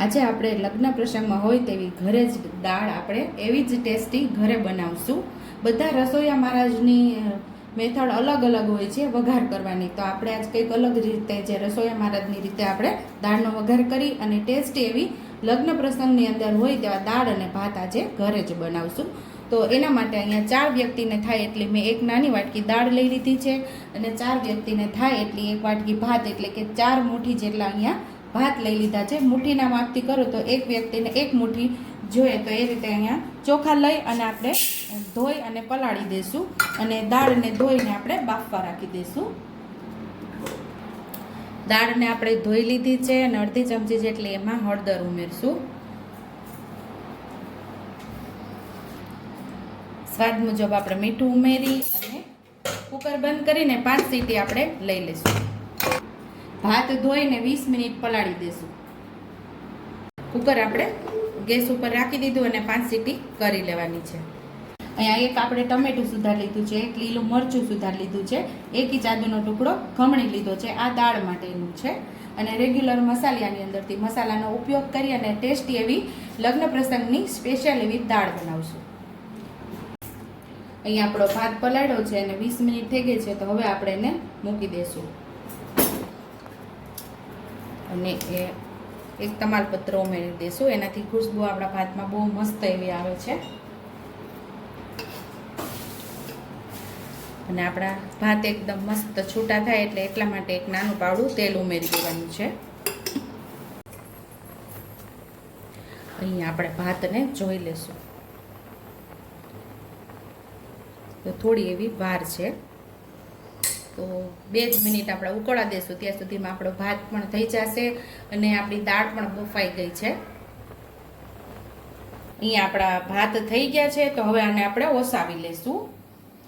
આજે આપણે લગ્ન પ્રસંગમાં હોય તેવી ઘરે જ દાળ આપણે એવી જ ટેસ્ટી ઘરે બનાવશું. બધા રસોઈયા મહારાજની મેથડ અલગ અલગ હોય છે વઘાર કરવાની, તો આપણે આજ કંઈક અલગ રીતે જે રસોઈયા મહારાજની રીતે આપણે દાળનો વઘાર કરી અને ટેસ્ટી એવી લગ્ન પ્રસંગની અંદર હોય તેવા દાળ અને ભાત આજે ઘરે જ બનાવશું. તો એના માટે અહીંયા 4 વ્યક્તિને થાય એટલી મેં એક નાની વાટકી દાળ લઈ લીધી છે અને 4 વ્યક્તિને થાય એટલી એક વાટકી ભાત એટલે કે 4 મુઠ્ઠી જેટલા અહીંયા ભાત લઈ લીધા છે. મુઠ્ઠીના માપથી કરો તો એક વ્યક્તિને એક મુઠ્ઠી જોઈએ, તો એ રીતે અહીંયા ચોખા લઈ અને આપણે ધોઈ અને પલાળી દઈશું અને દાળને ધોઈને આપણે બાફવા રાખી દઈશું. દાળને આપણે ધોઈ લીધી છે અને અડધી ચમચી જેટલી એમાં હળદર ઉમેરશું. સ્વાદ મુજબ આપણે મીઠું ઉમેરી અને કુકર બંધ કરીને 5 સીટી આપણે લઈ લઈશું. ભાત ધોઈને 20 મિનિટ પલાળી દઈશું. કુકર આપણે ગેસ ઉપર રાખી દીધું અને 5 સીટી કરી લેવાની છે. અહીંયા એક આપણે ટમેટું સુધારી લીધું છે, એક લીલું મરચું સુધારી લીધું છે, 1 ઇંચ આદુનો ટુકડો ખમણી લીધો છે. આ દાળ માટેનું છે અને રેગ્યુલર મસાલાની અંદરથી મસાલાનો ઉપયોગ કરી અને ટેસ્ટી એવી લગ્ન પ્રસંગની સ્પેશિયલ એવી દાળ બનાવશું. અહીંયા આપણો ભાત પલાળ્યો છે અને 20 મિનિટ થઈ ગઈ છે, તો હવે આપણે એને મૂકી દઈશું અને એક તમાલપત્ર ઉમેરી દઈશું. એનાથી ખુશ્બુ આપણા ભાતમાં બહુ મસ્ત એવી આવે છે અને આપણા ભાત એકદમ મસ્ત છૂટા થાય એટલે એટલા માટે એક નાનું પાવડું તેલ ઉમેરી દેવાનું છે. અહીંયા આપણે ભાતને જોઈ લેશું તો થોડી એવી વાર છે, તો 2 મિનિટ આપણે ઉકળવા દઈશું. ત્યાં સુધીમાં આપણો ભાત પણ થઈ જશે અને આપણી દાળ પણ બફાઈ ગઈ છે. અહીંયા આપણા ભાત થઈ ગયા છે, તો હવે આને આપણે ઓસાવી લઈશું.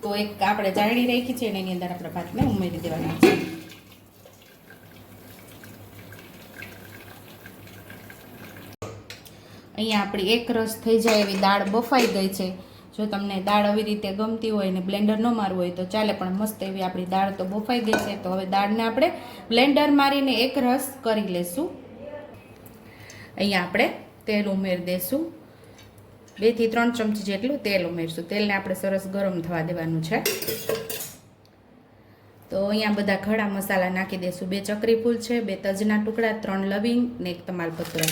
તો એક આપણે જાળી રાખી છે અને એની અંદર આપણે ભાતને ઉમેરી દેવાના છે. અહીંયા આપણી એક રસ થઈ જાય એવી દાળ બફાઈ ગઈ છે. જો તમને દાળ આવી રીતે ગમતી હોય ને બ્લેન્ડર ન મારવું હોય તો ચાલે, પણ મસ્ત એવી આપણી દાળ તો બફાઈ ગઈ છે. તો હવે દાળને આપણે બ્લેન્ડર મારીને એક રસ કરી લેશું. અહીંયા આપણે તેલ ઉમેરી દઈશું. 2 થી 3 ચમચી જેટલું તેલ ઉમેરશું. તેલને આપણે સરસ ગરમ થવા દેવાનું છે. તો અહીંયા બધા ખડા મસાલા નાખી દઈશું. 2 ચકરી ફૂલ છે, 2 તજના ટુકડા, 3 લવિંગ ને 1 તમાલપત્ર.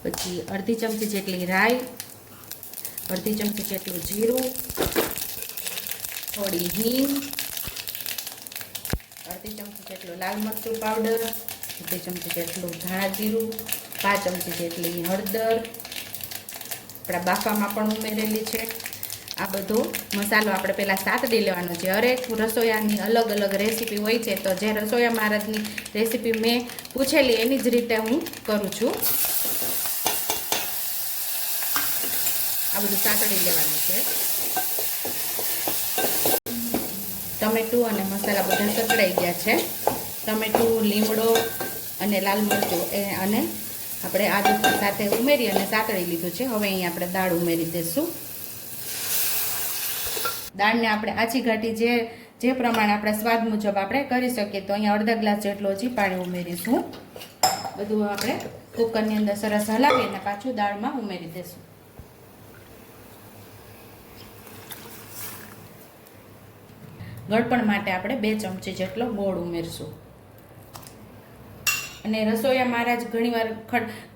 પછી અડધી ચમચી જેટલી રાઈ, અડધી ચમચી જેટલું જીરું, થોડી હિંગ, અડધી ચમચી જેટલું લાલ મરચું પાવડર, અડધી ચમચી જેટલું ધાણા જીરું, 5 ચમચી જેટલી હળદર આપણા બાફામાં પણ ઉમેરેલી છે. આ બધો મસાલો આપણે પહેલાં સાતડી લેવાનો છે. હરેક રસોઈયાની અલગ અલગ રેસીપી હોય છે, તો જે રસોઈયા મહારાજની રેસીપી મેં પૂછેલી એની જ રીતે હું કરું છું. આ બધું સાતડી લેવાનું છે. ટમેટું અને મસાલા બધા સતળાઈ ગયા છે. ટમેટું, લીમડો અને લાલ મરચું અને આપણે આદુ સાથે ઉમેરી અને સાતળી લીધું છે. હવે અહીં આપણે દાળ ઉમેરી દઈશું. દાળને આપણે આછી ઘાટી જે પ્રમાણે આપણા સ્વાદ મુજબ આપણે કરી શકીએ, તો અહીંયા અડધા ગ્લાસ જેટલો હજી પાણી ઉમેરીશું. બધું આપણે કુકરની અંદર સરસ હલાવી અને પાછું દાળમાં ઉમેરી દઈશું. ગળપણ માટે આપણે 2 ચમચી જેટલો ગોળ ઉમેરશું. અને રસોઈયા મહારાજ ઘણીવાર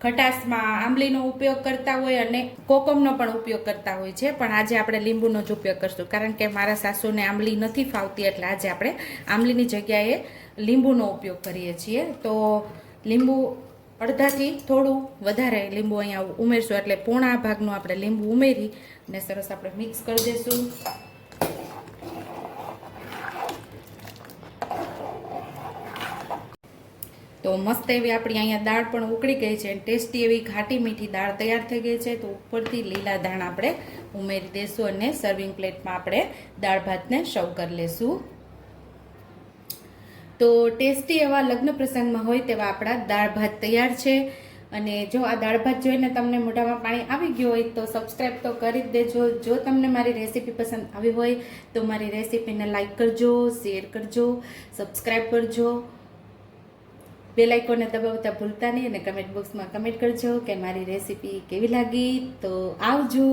ખટાશમાં આંબલીનો ઉપયોગ કરતા હોય અને કોકમનો પણ ઉપયોગ કરતા હોય છે, પણ આજે આપણે લીંબુનો જ ઉપયોગ કરશું. કારણ કે મારા સાસુને આંબલી નથી ફાવતી, એટલે આજે આપણે આંબલીની જગ્યાએ લીંબુનો ઉપયોગ કરીએ છીએ. તો લીંબુ અડધાથી થોડું વધારે લીંબુ અહીંયા ઉમેરશું, એટલે પોણા ભાગનું આપણે લીંબુ ઉમેરી અને સરસ આપણે મિક્સ કરી દઈશું. તો મસ્ત એવી આપણી અહીંયા દાળ પણ ઉકળી ગઈ છે. ટેસ્ટી એવી ઘાટી મીઠી દાળ તૈયાર થઈ ગઈ છે. તો ઉપરથી લીલા ધાણા આપણે ઉમેરી દઈશું અને સર્વિંગ પ્લેટમાં આપણે દાળ ભાતને સર્વ કરી લઈશું. તો ટેસ્ટી એવા લગ્ન પ્રસંગમાં હોય તેવા આપણા દાળ ભાત તૈયાર છે. અને જો આ દાળ ભાત જોઈને તમને મોઢામાં પાણી આવી ગયું હોય તો સબસ્ક્રાઈબ તો કરી જ દેજો. જો તમને મારી રેસીપી પસંદ આવી હોય તો મારી રેસીપીને લાઈક કરજો, શેર કરજો, સબસ્ક્રાઈબ કરજો, બેલ આઇકોનને દબાવતા ભૂલતા નહીં અને કમેન્ટ બોક્સમાં કમેન્ટ કરજો કે મારી રેસીપી કેવી લાગી. તો આવજો.